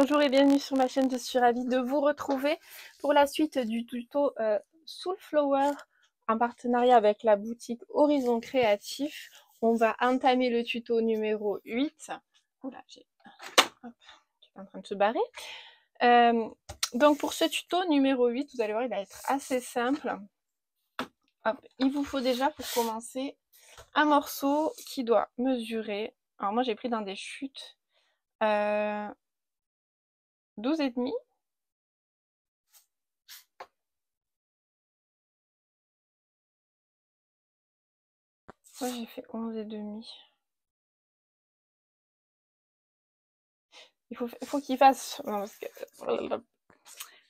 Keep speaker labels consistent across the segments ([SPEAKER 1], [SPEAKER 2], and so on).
[SPEAKER 1] Bonjour et bienvenue sur ma chaîne, je suis ravie de vous retrouver pour la suite du tuto Soulflower en partenariat avec la boutique Horizon Créatif. On va entamer le tuto numéro 8. Oula, qui est en train de se barrer. Donc pour ce tuto numéro 8, vous allez voir, il va être assez simple. Hop, il vous faut déjà pour commencer un morceau qui doit mesurer, alors moi j'ai pris dans des chutes, 12,5. Moi j'ai fait 11,5. Il faut qu'il fasse... Non, parce que...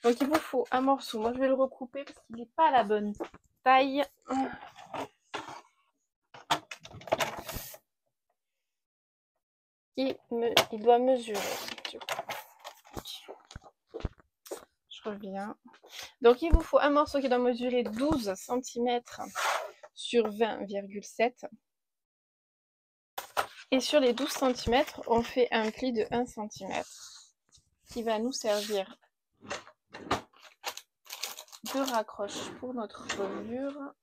[SPEAKER 1] Donc il vous faut un morceau. Moi je vais le recouper parce qu'il n'est pas à la bonne taille. Il doit mesurer. Je reviens. Donc il vous faut un morceau qui doit mesurer 12 cm sur 20,7. Et sur les 12 cm, on fait un pli de 1 cm qui va nous servir de raccroche pour notre reliure.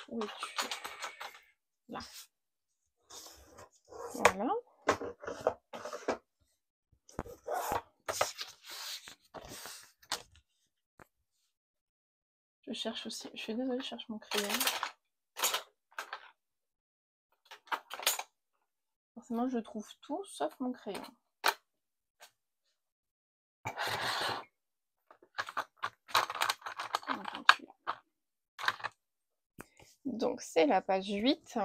[SPEAKER 1] Où es-tu? Là. Voilà. Je cherche aussi, je suis désolée, je cherche mon crayon. Forcément, je trouve tout sauf mon crayon. Donc, c'est la page 8.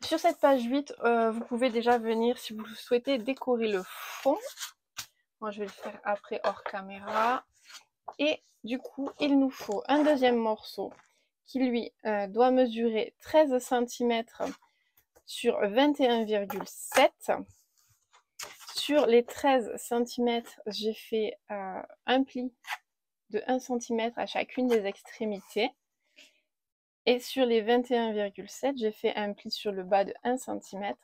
[SPEAKER 1] Sur cette page 8, vous pouvez déjà venir, si vous souhaitez, décorer le fond. Moi, je vais le faire après hors caméra. Et du coup, il nous faut un deuxième morceau qui, lui, doit mesurer 13 cm sur 21,7. Sur les 13 cm, j'ai fait un pli de 1 cm à chacune des extrémités. Et sur les 21,7, j'ai fait un pli sur le bas de 1 cm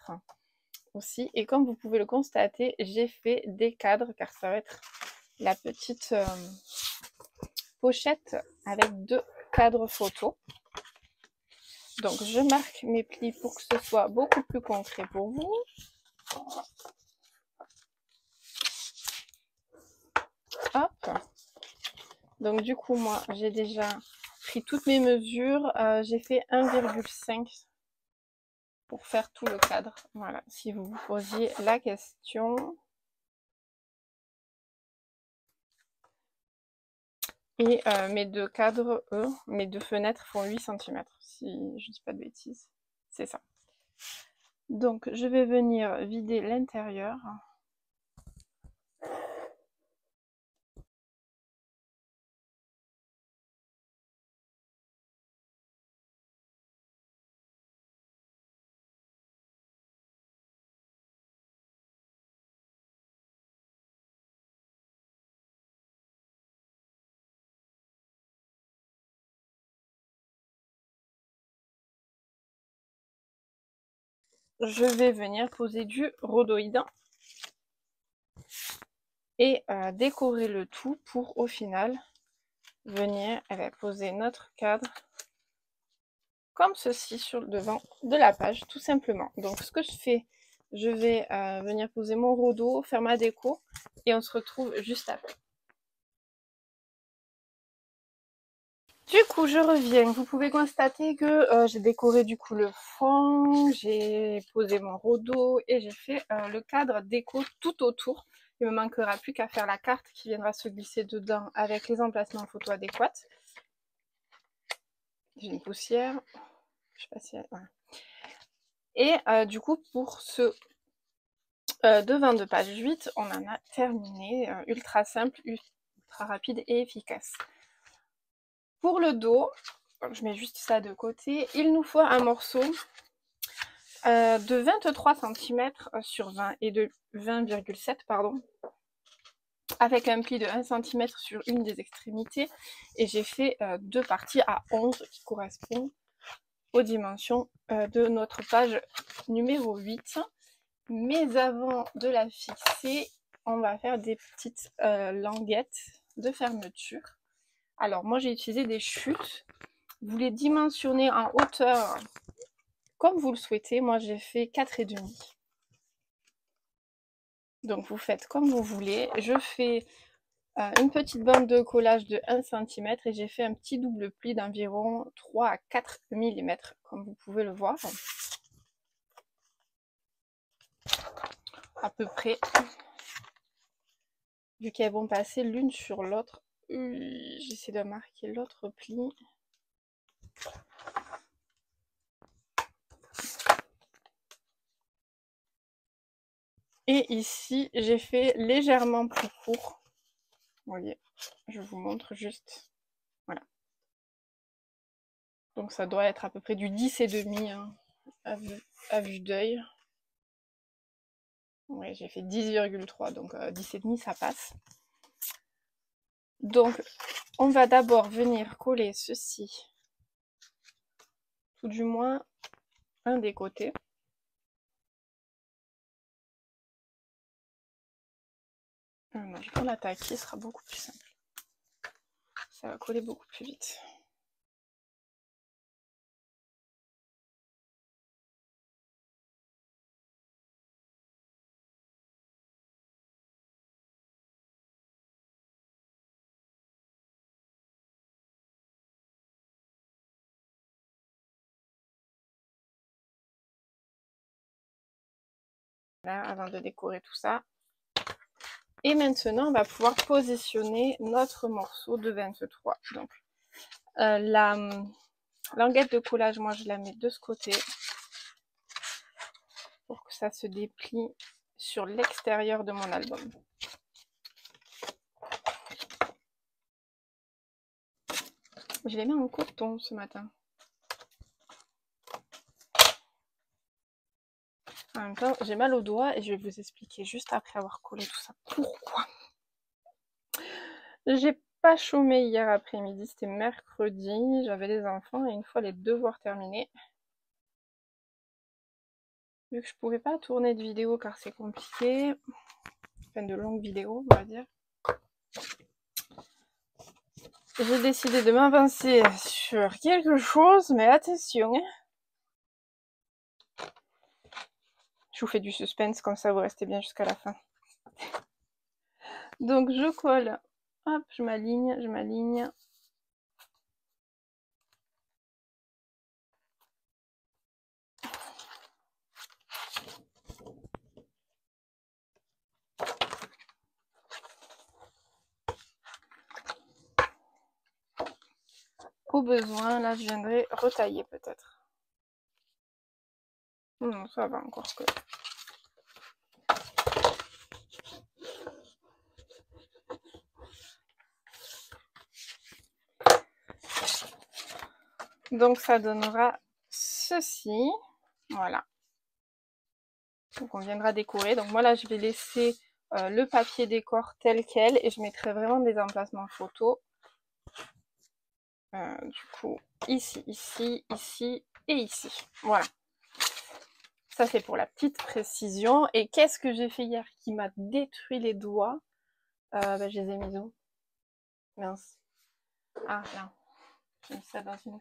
[SPEAKER 1] aussi. Et comme vous pouvez le constater, j'ai fait des cadres car ça va être la petite pochette avec 2 cadres photos. Donc je marque mes plis pour que ce soit beaucoup plus concret pour vous. Hop. Donc du coup, moi, j'ai déjà pris toutes mes mesures. J'ai fait 1,5 pour faire tout le cadre. Voilà, si vous vous posiez la question. Et mes deux cadres, eux, mes deux fenêtres font 8 cm, si je ne dis pas de bêtises. C'est ça. Donc, je vais venir vider l'intérieur. Je vais venir poser du rhodoïde et décorer le tout pour, au final, venir poser notre cadre comme ceci sur le devant de la page, tout simplement. Donc, ce que je fais, je vais venir poser mon rhodo, faire ma déco et on se retrouve juste après. Du coup, je reviens. Vous pouvez constater que j'ai décoré du coup le fond, j'ai posé mon rhodo et j'ai fait le cadre déco tout autour. Il me manquera plus qu'à faire la carte qui viendra se glisser dedans avec les emplacements photo adéquats. J'ai une poussière. Je sais pas si elle... voilà. Et du coup, pour ce devant de page 8, on en a terminé. Ultra simple, ultra rapide et efficace. Pour le dos, je mets juste ça de côté, il nous faut un morceau de 23 cm sur 20 et de 20,7 pardon, avec un pli de 1 cm sur une des extrémités. Et j'ai fait deux parties à 11 qui correspondent aux dimensions de notre page numéro 8. Mais avant de la fixer, on va faire des petites languettes de fermeture. Alors moi j'ai utilisé des chutes. Vous les dimensionnez en hauteur comme vous le souhaitez. Moi j'ai fait 4,5. Donc vous faites comme vous voulez. Je fais une petite bande de collage de 1 cm et j'ai fait un petit double pli d'environ 3 à 4 mm comme vous pouvez le voir. À peu près. Vu qu'elles vont passer l'une sur l'autre. J'essaie de marquer l'autre pli. Et ici, j'ai fait légèrement plus court. Vous voyez, je vous montre juste. Voilà. Donc ça doit être à peu près du 10,5 hein, à vue d'œil. Oui, j'ai fait 10,3, donc 10,5 ça passe. Donc, on va d'abord venir coller ceci, tout du moins un des côtés. Non, je vais l'attaquer, ce sera beaucoup plus simple. Ça va coller beaucoup plus vite. Là, avant de décorer tout ça. Et maintenant, on va pouvoir positionner notre morceau de 23. Donc, la languette de collage, moi, je la mets de ce côté pour que ça se déplie sur l'extérieur de mon album. Je les mets en coton ce matin. En même temps, j'ai mal aux doigts et je vais vous expliquer juste après avoir collé tout ça pourquoi. J'ai pas chômé hier après-midi, c'était mercredi, j'avais des enfants et une fois les devoirs terminés, vu que je pouvais pas tourner de vidéo car c'est compliqué, enfin de longues vidéos on va dire, j'ai décidé de m'avancer sur quelque chose, mais attention, je vous fais du suspense comme ça vous restez bien jusqu'à la fin. Donc je colle, hop, je m'aligne. Au besoin, là je viendrai retailler peut-être. Non, ça va encore que. Donc ça donnera ceci, voilà. Donc on viendra décorer. Donc moi là je vais laisser le papier décor tel quel et je mettrai vraiment des emplacements photos. Du coup ici, ici, ici et ici. Voilà. Ça c'est pour la petite précision. Et qu'est-ce que j'ai fait hier qui m'a détruit les doigts? Je les ai mis où? Mince. Ah là. J'ai mis ça dans une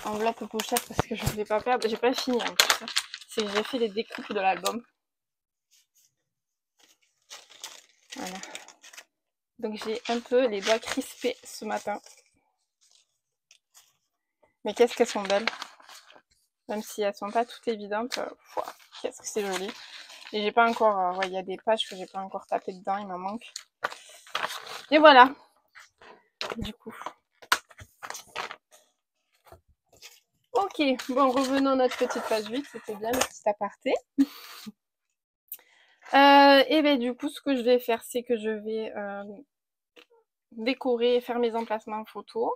[SPEAKER 1] enveloppe pochette parce que je ne voulais pas perdre. J'ai pas fini en plus. C'est que j'ai fait les découpes de l'album. Voilà. Donc j'ai un peu les doigts crispés ce matin. Mais qu'est-ce qu'elles sont belles. Même si elles sont pas toutes évidentes. Qu'est-ce que c'est joli. Et j'ai pas encore... il y a des pages que j'ai pas encore tapé dedans, il m'en manque. Et voilà. Du coup. Ok, bon, revenons à notre petite page 8. C'était bien le petit aparté. Et bien du coup, ce que je vais faire, c'est que je vais décorer, faire mes emplacements photos,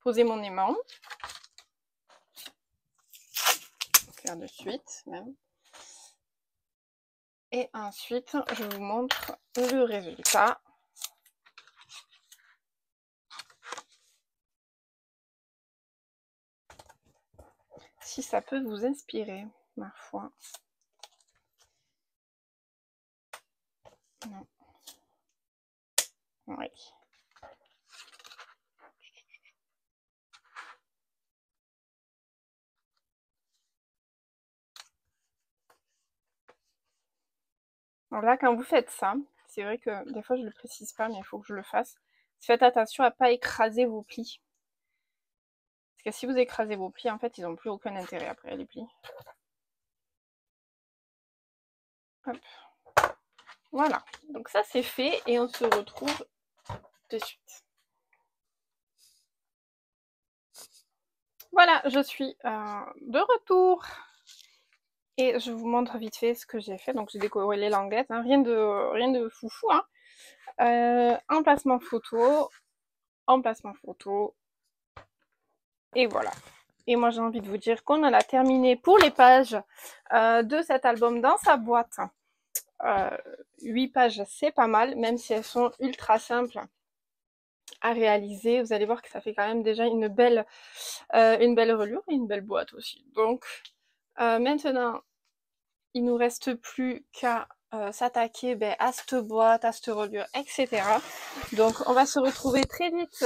[SPEAKER 1] poser mon aimant. Faire de suite même. Et ensuite, je vous montre le résultat. Si ça peut vous inspirer, ma foi. Non. Oui. Alors là, quand vous faites ça, c'est vrai que des fois je ne le précise pas, mais il faut que je le fasse. Faites attention à ne pas écraser vos plis. Parce que si vous écrasez vos plis, en fait, ils n'ont plus aucun intérêt après, les plis. Hop. Voilà, donc ça c'est fait et on se retrouve de suite. Voilà, je suis de retour. Et je vous montre vite fait ce que j'ai fait. Donc j'ai décoré les languettes, hein. Rien de foufou. Hein. Emplacement photo, et voilà. Et moi j'ai envie de vous dire qu'on en a terminé pour les pages de cet album dans sa boîte. 8 pages, c'est pas mal, même si elles sont ultra simples à réaliser. Vous allez voir que ça fait quand même déjà une belle relure et une belle boîte aussi. Donc maintenant, il nous reste plus qu'à s'attaquer à cette boîte, à cette reliure, etc. Donc on va se retrouver très vite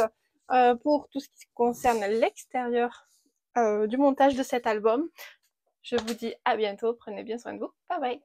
[SPEAKER 1] pour tout ce qui concerne l'extérieur du montage de cet album. Je vous dis à bientôt, prenez bien soin de vous, bye bye.